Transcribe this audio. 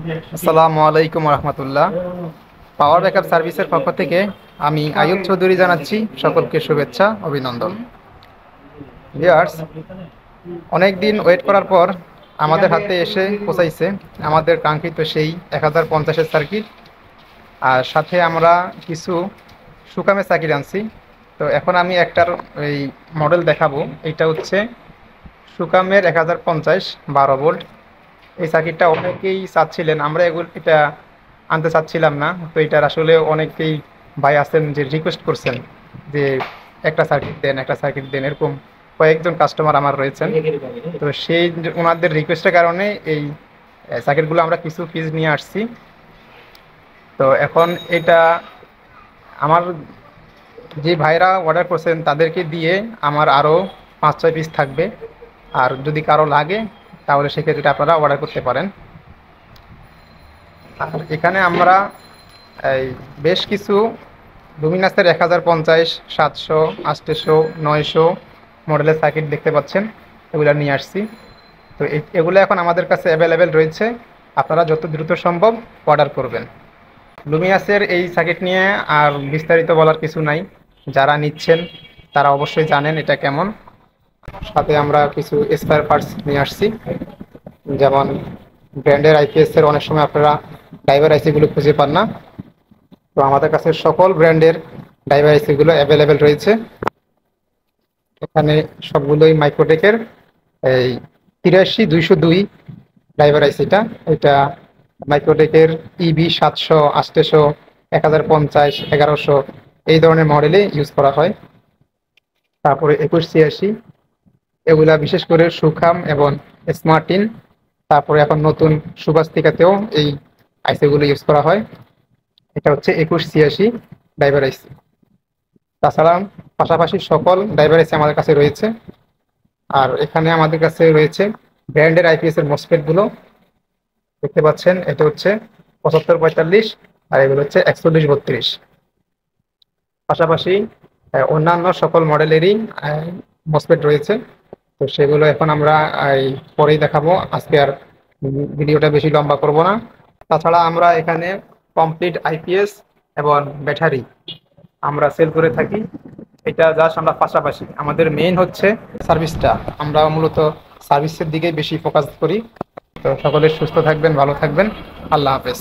আসসালামু আলাইকুম রহমতুল্লাহ। Power backup সার্ভিসের পক্ষ থেকে আমি আইয়ুব চৌধুরী জানাচ্ছি সকলকে শুভেচ্ছা অভিনন্দন। ভিউয়ার্স, অনেক দিন ওয়েট করার পর আমাদের হাতে এসে পৌঁছাইছে আমাদের কাঙ্ক্ষিত সেই 1050-এর সার্কিট, আর সাথে আমরা কিছু সুকামের সার্কিট আনছি। তো এখন আমি একটার এই মডেল দেখাবো। এটা হচ্ছে সুকামের 1050 12 ভোল্ট। এই সার্কিটটা অনেকেই চাচ্ছিলেন, আমরা এটা আনতে চাচ্ছিলাম না। তো এটার আসলে অনেকেই ভাই আছেন যে রিকোয়েস্ট করছেন যে একটা সার্কিট দেন, একটা সার্কিট দেন, এরকম কয়েকজন কাস্টমার আমার রয়েছেন। তো সেই ওনাদের রিকোয়েস্টের কারণে এই সার্কিটগুলো আমরা কিছু পিস নিয়ে আসছি। তো এখন এটা আমার যে ভাইরা অর্ডার করছেন তাদেরকে দিয়ে আমার আরও 5-6 পিস থাকবে। আর যদি কারো লাগে তাহলে সেক্ষেত্রে আপনারা অর্ডার করতে পারেন। আর এখানে আমরা এই বেশ কিছু লুমিনাসের 1050, 700, 800, 900 মডেলের সার্কিট দেখতে পাচ্ছেন, এগুলো নিয়ে আসছি। তো এগুলো এখন আমাদের কাছে অ্যাভেলেবেল রয়েছে, আপনারা যত দ্রুত সম্ভব অর্ডার করবেন। লুমিনাসের এই সার্কিট নিয়ে আর বিস্তারিত বলার কিছু নাই, যারা নিচ্ছেন তারা অবশ্যই জানেন এটা কেমন। সাথে আমরা কিছু স্পেয়ার পার্টস নিয়ে আসছি, যেমন ব্র্যান্ডের আইপিএসের অনেক সময় আপনারা ড্রাইভার আইসিগুলো খুঁজে পান না। তো আমাদের কাছে সকল ব্র্যান্ডের ড্রাইভার আইসিগুলো অ্যাভেলেবেল রয়েছে। এখানে সবগুলোই মাইক্রোটেকের এই 83-202 ড্রাইভার আইসিটা। এটা মাইক্রোটেকের ইবি 700, 800, 1050, 1100 এই ধরনের মডেলে ইউজ করা হয়। তারপরে 2186, এগুলা বিশেষ করে সুখাম এবং স্মার্টিন। তারপরে এখন নতুন সুবাস্তিকাতেও এই আইসিগুলো ইউজ করা হয়। এটা হচ্ছে 2186 ড্রাইভার আইসি। তাছাড়া পাশাপাশি সকল ড্রাইভার আইসি আমাদের কাছে রয়েছে। আর এখানে আমাদের কাছে রয়েছে ব্র্যান্ডের আইপিএস এর মসফেটগুলো, দেখতে পাচ্ছেন। এটা হচ্ছে 7545 আর এগুলো হচ্ছে 4132। পাশাপাশি অন্যান্য সকল মডেলেরই মসফেট রয়েছে। তো সেগুলো এখন আমরা পরেই দেখাবো, আজকে আর ভিডিওটা বেশি লম্বা করব না। তাছাড়া আমরা এখানে কমপ্লিট আইপিএস এবং ব্যাটারি আমরা সেল করে থাকি। এটা জাস্ট আমরা পাশাপাশি, আমাদের মেইন হচ্ছে সার্ভিসটা, আমরা মূলত সার্ভিসের দিকে বেশি ফোকাস করি। তো সকলে সুস্থ থাকবেন, ভালো থাকবেন। আল্লাহ হাফেজ।